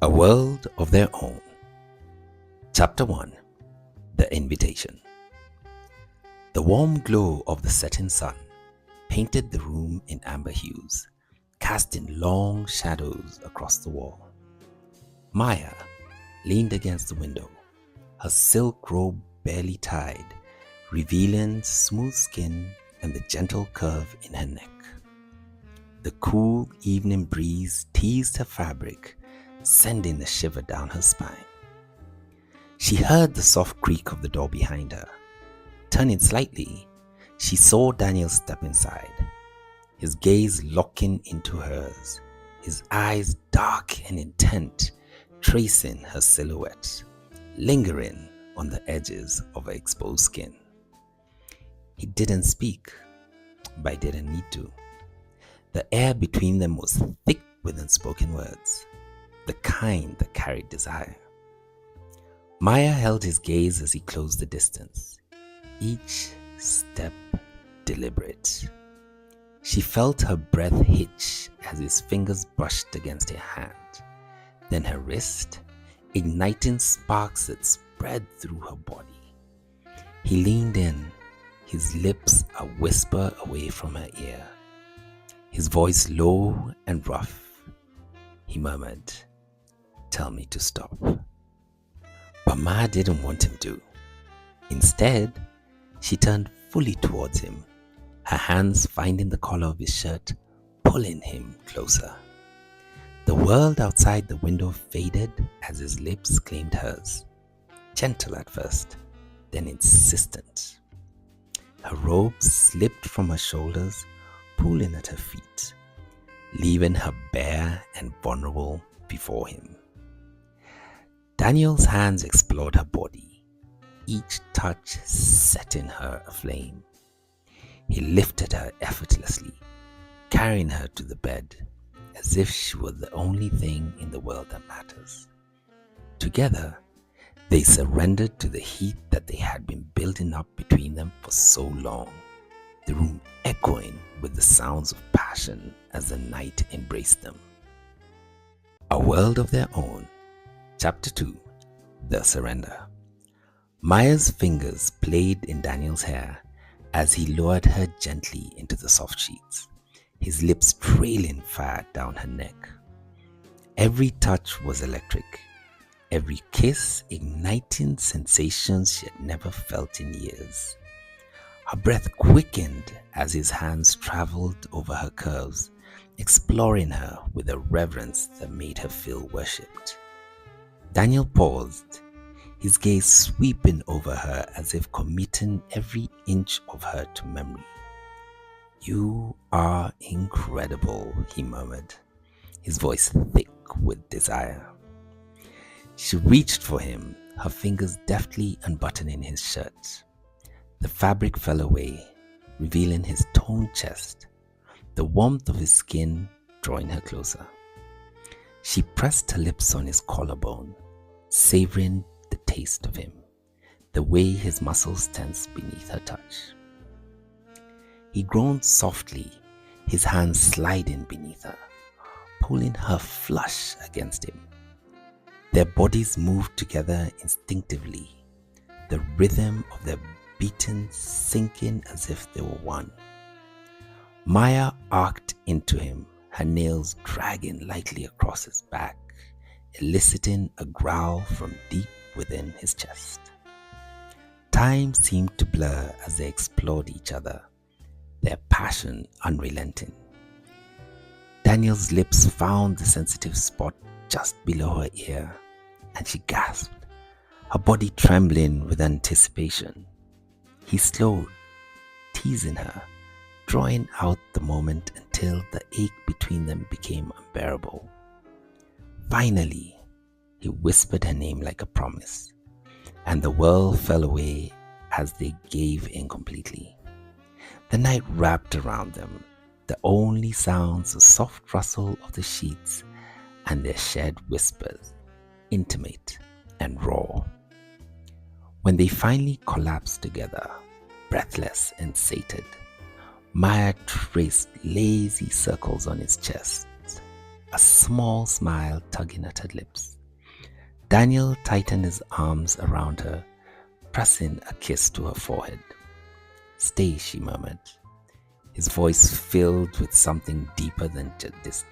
A World of Their Own. Chapter 1. The Invitation. The warm glow of the setting sun painted the room in amber hues, casting long shadows across the wall. Maya leaned against the window, her silk robe barely tied, revealing smooth skin and the gentle curve in her neck. The cool evening breeze teased her fabric, sending a shiver down her spine. She heard the soft creak of the door behind her. Turning slightly, she saw Daniel step inside, his gaze locking into hers, his eyes dark and intent, tracing her silhouette, lingering on the edges of her exposed skin. He didn't speak, but I didn't need to. The air between them was thick with unspoken words, the kind that carried desire. Maya held his gaze as he closed the distance, each step deliberate. She felt her breath hitch as his fingers brushed against her hand, then her wrist, igniting sparks that spread through her body. He leaned in, his lips a whisper away from her ear, his voice low and rough. He murmured, "Tell me to stop." But Maya didn't want him to. Instead, she turned fully towards him, her hands finding the collar of his shirt, pulling him closer. The world outside the window faded as his lips claimed hers, gentle at first, then insistent. Her robe slipped from her shoulders, pulling at her feet, leaving her bare and vulnerable before him. Daniel's hands explored her body, each touch setting her aflame. He lifted her effortlessly, carrying her to the bed, as if she were the only thing in the world that matters. Together, they surrendered to the heat that they had been building up between them for so long, the room echoing with the sounds of passion as the night embraced them. A World of Their Own. Chapter 2. The Surrender. Maya's fingers played in Daniel's hair as he lowered her gently into the soft sheets, his lips trailing fire down her neck. Every touch was electric, every kiss igniting sensations she had never felt in years. Her breath quickened as his hands traveled over her curves, exploring her with a reverence that made her feel worshipped. Daniel paused, his gaze sweeping over her as if committing every inch of her to memory. "You are incredible," he murmured, his voice thick with desire. She reached for him, her fingers deftly unbuttoning his shirt. The fabric fell away, revealing his toned chest, the warmth of his skin drawing her closer. She pressed her lips on his collarbone, savoring the taste of him, the way his muscles tensed beneath her touch. He groaned softly, his hands sliding beneath her, pulling her flush against him. Their bodies moved together instinctively, the rhythm of their beating sinking as if they were one. Maya arced into him, her nails dragging lightly across his back, eliciting a growl from deep within his chest. Time seemed to blur as they explored each other, their passion unrelenting. Daniel's lips found the sensitive spot just below her ear, and she gasped, her body trembling with anticipation. He slowed, teasing her, drawing out the moment until the ache between them became unbearable. Finally, he whispered her name like a promise, and the world fell away as they gave in completely. The night wrapped around them, the only sounds the soft rustle of the sheets and their shared whispers, intimate and raw. When they finally collapsed together, breathless and sated, Maya traced lazy circles on his chest, a small smile tugging at her lips. Daniel tightened his arms around her, pressing a kiss to her forehead. "Stay," she murmured, his voice filled with something deeper than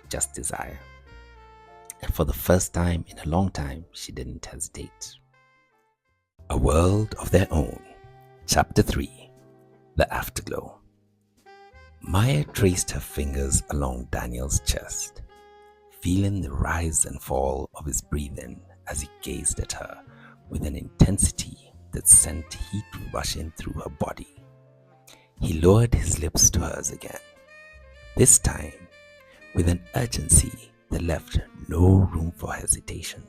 just desire. And for the first time in a long time, she didn't hesitate. A World of Their Own, Chapter 3, The Afterglow. Maya traced her fingers along Daniel's chest, feeling the rise and fall of his breathing as he gazed at her with an intensity that sent heat rushing through her body. He lowered his lips to hers again, this time with an urgency that left no room for hesitation.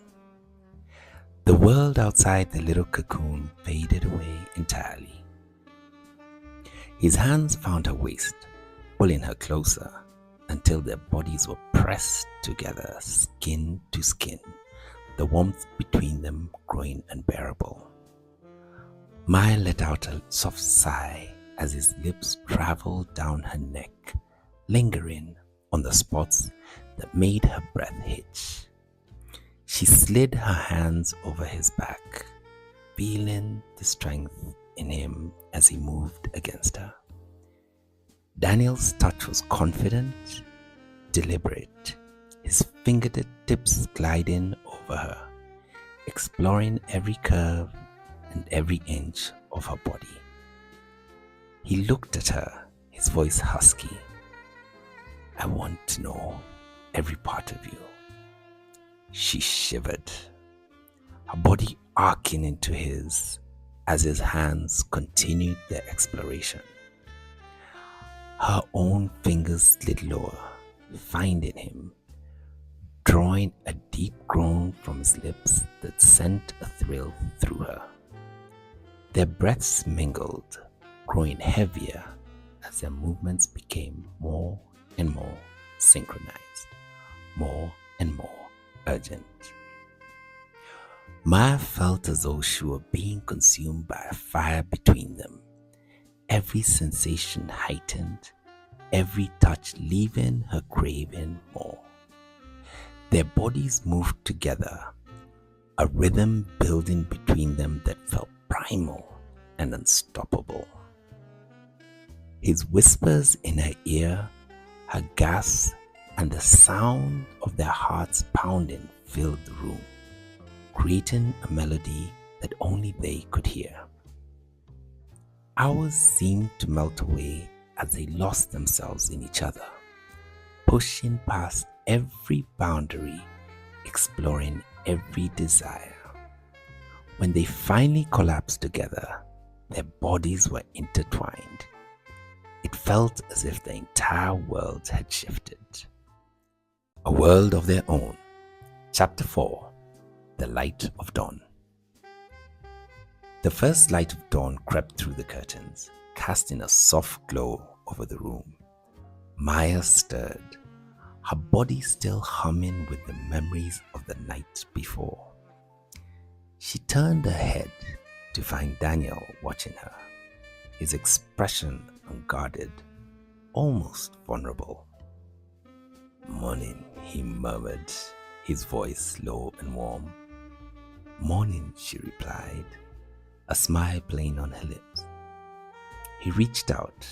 The world outside the little cocoon faded away entirely. His hands found her waist, pulling her closer until their bodies were pressed together, skin to skin, the warmth between them growing unbearable. Maya let out a soft sigh as his lips traveled down her neck, lingering on the spots that made her breath hitch. She slid her hands over his back, feeling the strength in him as he moved against her. Daniel's touch was confident, deliberate, his fingertips gliding over her, exploring every curve and every inch of her body. He looked at her, his voice husky. "I want to know every part of you." She shivered, her body arcing into his as his hands continued their exploration. Her own fingers slid lower, finding him, drawing a deep groan from his lips that sent a thrill through her. Their breaths mingled, growing heavier as their movements became more and more synchronized, more and more urgent. Maya felt as though she were being consumed by a fire between them, every sensation heightened, every touch leaving her craving more. Their bodies moved together, a rhythm building between them that felt primal and unstoppable. His whispers in her ear, her gasps, and the sound of their hearts pounding filled the room, creating a melody that only they could hear. Hours seemed to melt away as they lost themselves in each other, pushing past every boundary, exploring every desire. When they finally collapsed together, their bodies were intertwined. It felt as if the entire world had shifted. A World of Their Own, Chapter 4, The Light of Dawn. The first light of dawn crept through the curtains, casting a soft glow over the room. Maya stirred, her body still humming with the memories of the night before. She turned her head to find Daniel watching her, his expression unguarded, almost vulnerable. "Morning," he murmured, his voice low and warm. "Morning," she replied, a smile playing on her lips. He reached out,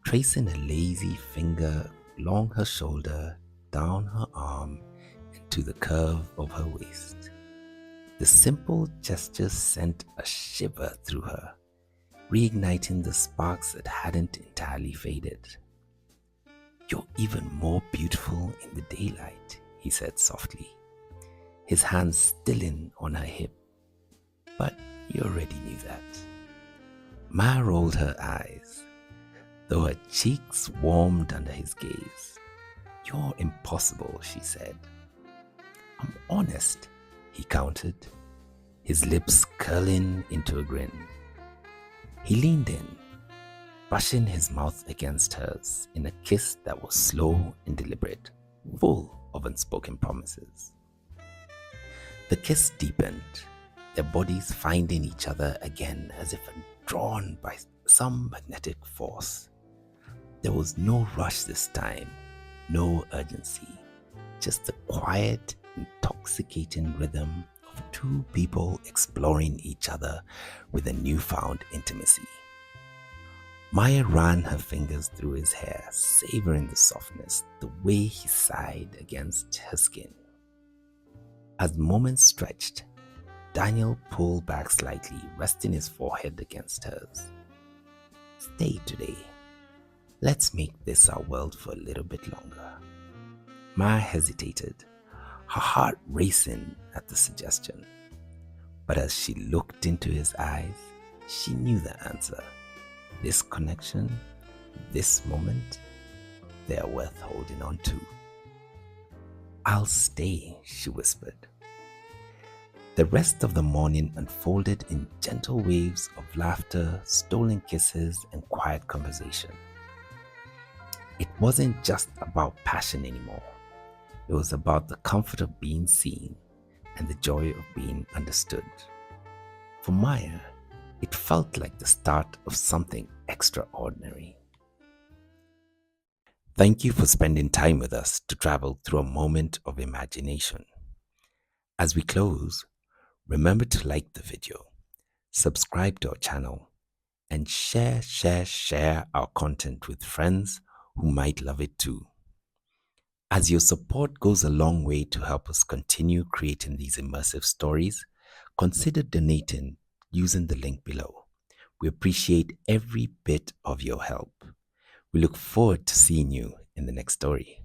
tracing a lazy finger along her shoulder, down her arm, and to the curve of her waist. The simple gesture sent a shiver through her, reigniting the sparks that hadn't entirely faded. "You're even more beautiful in the daylight," he said softly, his hands stilling on her hip. "But you already knew that." Maya rolled her eyes, though her cheeks warmed under his gaze. "You're impossible," she said. "I'm honest," he countered, his lips curling into a grin. He leaned in, brushing his mouth against hers in a kiss that was slow and deliberate, full of unspoken promises. The kiss deepened, their bodies finding each other again as if drawn by some magnetic force. There was no rush this time, no urgency, just the quiet, intoxicating rhythm of two people exploring each other with a newfound intimacy. Maya ran her fingers through his hair, savoring the softness, the way he sighed against her skin. As moments stretched, Daniel pulled back slightly, resting his forehead against hers. Stay today. Let's make this our world for a little bit longer. Maya hesitated, her heart racing at the suggestion. But as she looked into his eyes, she knew the answer. This connection, this moment, they are worth holding on to. I'll stay, she whispered. The rest of the morning unfolded in gentle waves of laughter, stolen kisses, and quiet conversation. It wasn't just about passion anymore. It was about the comfort of being seen and the joy of being understood. For Maya, it felt like the start of something extraordinary. Thank you for spending time with us to travel through a moment of imagination. As we close, remember to like the video, subscribe to our channel, and share our content with friends who might love it too. As your support goes a long way to help us continue creating these immersive stories, consider donating using the link below. We appreciate every bit of your help. We look forward to seeing you in the next story.